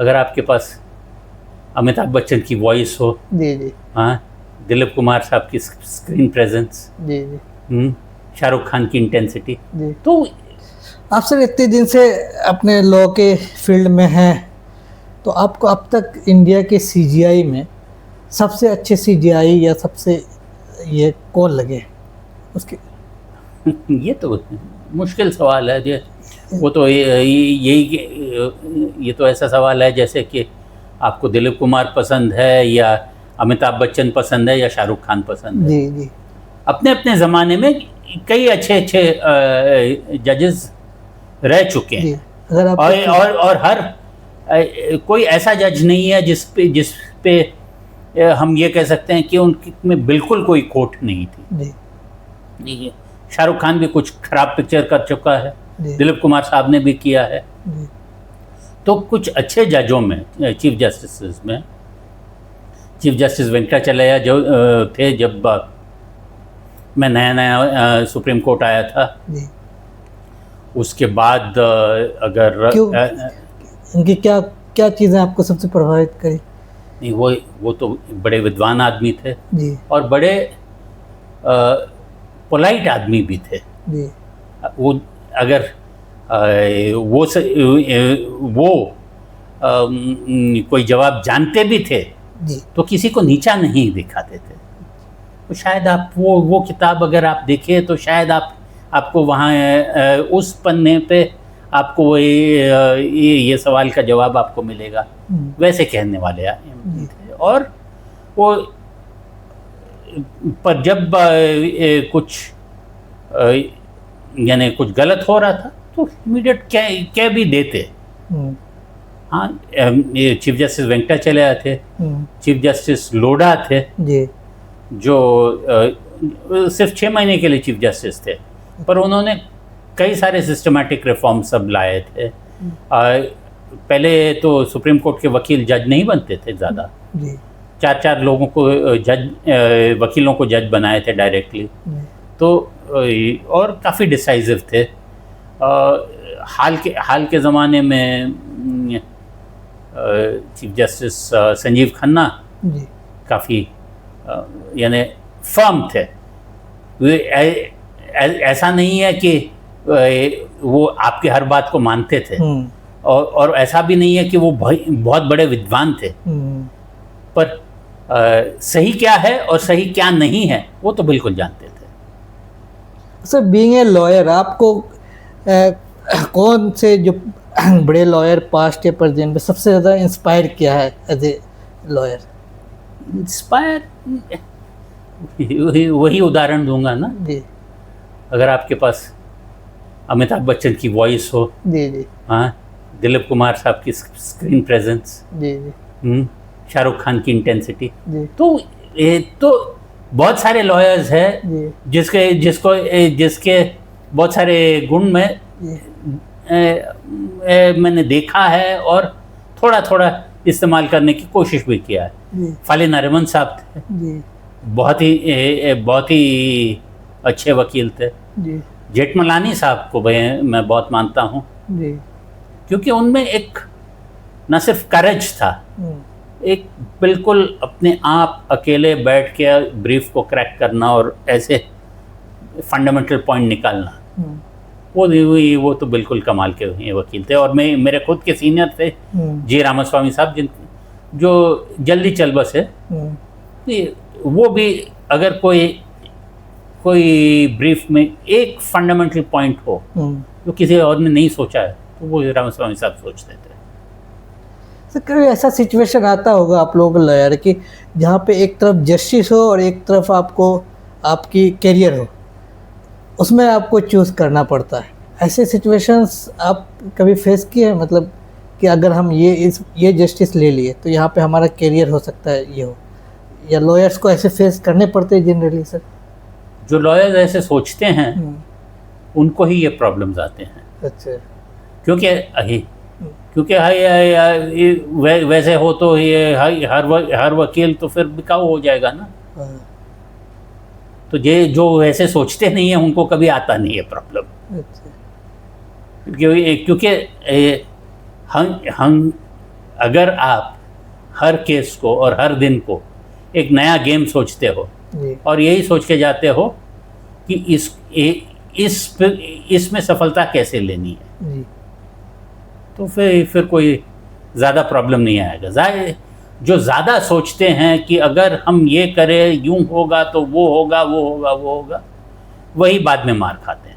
अगर आपके पास अमिताभ बच्चन की वॉइस हो, जी जी हाँ, दिलीप कुमार साहब की स्क्रीन प्रेजेंस, जी जी शाहरुख खान की इंटेंसिटी, जी। तो आप सर इतने दिन से अपने लॉ के फील्ड में हैं, तो आपको अब तक इंडिया के सीजीआई में सबसे अच्छे सीजीआई या सबसे ये कौन लगे उसके? ये तो मुश्किल सवाल है। ये वो तो ये तो ऐसा सवाल है जैसे कि आपको दिलीप कुमार पसंद है या अमिताभ बच्चन पसंद है या शाहरुख खान पसंद है। जी जी अपने अपने ज़माने में कई अच्छे अच्छे जजेस रह चुके जी। हैं, अगर आप और हर कोई ऐसा जज नहीं है जिस पे हम ये कह सकते हैं कि उनमें बिल्कुल कोई खोट नहीं थी। जी शाहरुख खान भी कुछ खराब पिक्चर कर चुका है, जी दिलीप कुमार साहब ने भी किया है। जी तो कुछ अच्छे जजों में, चीफ जस्टिस में, चीफ जस्टिस वेंकटाचलैया जो थे जब मैं नया नया सुप्रीम कोर्ट आया था, जी। उसके बाद अगर इनकी क्या क्या चीज़ें आपको सबसे प्रभावित करी? नहीं, वो तो बड़े विद्वान आदमी थे जी और बड़े पोलाइट आदमी भी थे। जी वो अगर वो कोई जवाब जानते भी थे जी तो किसी को नीचा नहीं दिखाते थे। तो शायद आप वो किताब अगर आप देखें तो शायद आपको वहाँ उस पन्ने पे आपको ये सवाल का जवाब आपको मिलेगा। वैसे कहने वाले थे। और वो पर जब कुछ यानी कुछ गलत हो रहा था तो इमीडिएट कह भी देते। हाँ, ये चीफ जस्टिस वेंकटाचलैया थे, चीफ जस्टिस लोढ़ा थे जी, जो सिर्फ 6 महीने के लिए चीफ जस्टिस थे, पर उन्होंने कई सारे सिस्टमैटिक रिफॉर्म सब लाए थे। पहले तो सुप्रीम कोर्ट के वकील जज नहीं बनते थे ज़्यादा, 4 लोगों को वकीलों को जज बनाए थे डायरेक्टली, तो और काफ़ी डिसाइसिव थे। हाल के ज़माने में चीफ जस्टिस संजीव खन्ना काफ़ी यानी फर्म थे। ऐसा नहीं है कि वो आपकी हर बात को मानते थे, और ऐसा भी नहीं है कि वो बहुत बड़े विद्वान थे, पर सही क्या है और सही क्या नहीं है वो तो बिल्कुल जानते थे। सर, बीइंग ए लॉयर, आपको कौन से जो बड़े लॉयर पास्ट या प्रेजेंट में सबसे ज़्यादा इंस्पायर किया है एज ए लॉयर? इंस्पायर वही उदाहरण दूंगा ना जी। अगर आपके पास अमिताभ बच्चन की वॉइस हो, जी जी, हाँ, दिलीप कुमार साहब की स्क्रीन प्रेजेंस, जी जी, शाहरुख खान की इंटेंसिटी, जी, तो बहुत सारे लॉयर्स हैं जिसके बहुत सारे गुण में मैंने देखा है और थोड़ा थोड़ा इस्तेमाल करने की कोशिश भी किया है। फाली नरिमन साहब थे, बहुत ही अच्छे वकील थे। जेठमलानी साहब को मैं बहुत मानता हूँ, क्योंकि उनमें एक न सिर्फ करेज था, एक बिल्कुल अपने आप अकेले बैठ के ब्रीफ को क्रैक करना और ऐसे फंडामेंटल पॉइंट निकालना, वो तो बिल्कुल कमाल के वकील थे। और मेरे खुद के सीनियर थे जी रामास्वामी साहब, जो जल्दी चल बसे, वो भी अगर कोई ब्रीफ में एक फंडामेंटल पॉइंट हो जो किसी और ने नहीं सोचा है तो वो रामास्वामी साहब सोचते थे। सर, कभी ऐसा सिचुएशन आता होगा आप लोगों के लॉयर की जहाँ पे एक तरफ जस्टिस हो और एक तरफ आपको आपकी कैरियर हो, उसमें आपको चूज़ करना पड़ता है। ऐसे सिचुएशंस आप कभी फेस किए हैं? मतलब कि अगर हम ये जस्टिस ले लिए तो यहाँ पे हमारा कैरियर हो सकता है ये हो, या लॉयर्स को ऐसे फेस करने पड़ते हैं जनरली? सर, जो लॉयर्स ऐसे सोचते हैं उनको ही ये प्रॉब्लम्स आते हैं। अच्छा। क्योंकि वैसे हो तो ये हर वकील तो फिर बिकाऊ हो जाएगा ना। तो जो वैसे सोचते नहीं है उनको कभी आता नहीं है प्रॉब्लम। अच्छा। क्योंकि हम अगर आप हर केस को और हर दिन को एक नया गेम सोचते हो जी और यही सोच के जाते हो कि इसमें सफलता कैसे लेनी है, जी तो फिर कोई ज़्यादा प्रॉब्लम नहीं आएगा। जो ज़्यादा सोचते हैं कि अगर हम ये करें यूं होगा तो वो होगा, वो होगा, वो होगा, वही बाद में मार खाते हैं।